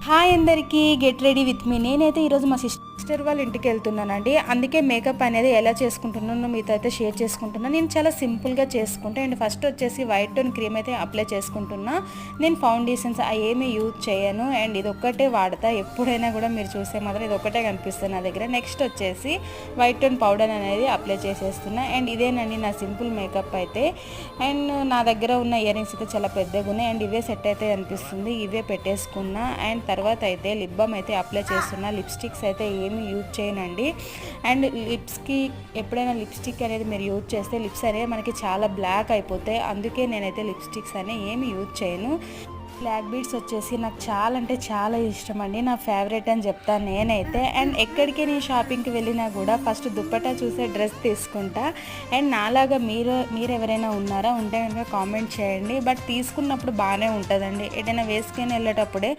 Hi అందరికీ, get ready with me. నేనైతే ఈరోజు మా సిస్టర్ వాళ్ళ ఇంటికి వెళ్తున్నానండి. అందుకే మేకప్ అనేది ఎలా చేసుకుంటున్నానో మీతో అయితే షేర్ చేసుకుంటున్నాను. నేను చాలా సింపుల్గా చేసుకుంటాను. అండ్ ఫస్ట్ వచ్చేసి వైట్ టోన్ క్రీమ్ అయితే అప్లై చేసుకుంటున్నా. నేను ఫౌండేషన్స్ ఏమీ యూజ్ చేయను. అండ్ ఇది ఒక్కటే వాడతా. ఎప్పుడైనా కూడా మీరు చూసే మాత్రం ఇది ఒక్కటే కనిపిస్తుంది నా దగ్గర. నెక్స్ట్ వచ్చేసి వైట్ టోన్ పౌడర్ అనేది అప్లై చేసేస్తున్నా. అండ్ ఇదేనండి నా సింపుల్ మేకప్ అయితే. అండ్ నా దగ్గర ఉన్న ఇయర్ రింగ్స్ అయితే చాలా పెద్దగా ఉన్నాయి. అండ్ ఇవే సెట్ అయితే అనిపిస్తుంది. ఇవే పెట్టేసుకున్నా. అండ్ తర్వాత అయితే లిప్ బామ్ అయితే అప్లై చేస్తున్నా. లిప్స్టిక్స్ అయితే ఏమీ యూజ్ చేయనండి. అండ్ లిప్స్కి ఎప్పుడైనా లిప్స్టిక్ అనేది మీరు యూజ్ చేస్తే లిప్స్ అనేవి మనకి చాలా బ్లాక్ అయిపోతాయి. అందుకే నేనైతే లిప్స్టిక్స్ అనేవి ఏమీ యూజ్ చేయను. బ్లాక్ బీడ్స్ వచ్చేసి నాకు చాలా అంటే చాలా ఇష్టం అండి. నా ఫేవరెట్ అని చెప్తాను నేనైతే. అండ్ ఎక్కడికి నేను షాపింగ్కి వెళ్ళినా కూడా ఫస్ట్ దుప్పటా చూసే డ్రెస్ తీసుకుంటా. అండ్ నాలాగా మీరు ఎవరైనా ఉన్నారా ఉంటే కనుక కామెంట్ చేయండి. బట్ తీసుకున్నప్పుడు బాగానే ఉంటుందండి. ఏదైనా వేసుకొని వెళ్ళేటప్పుడే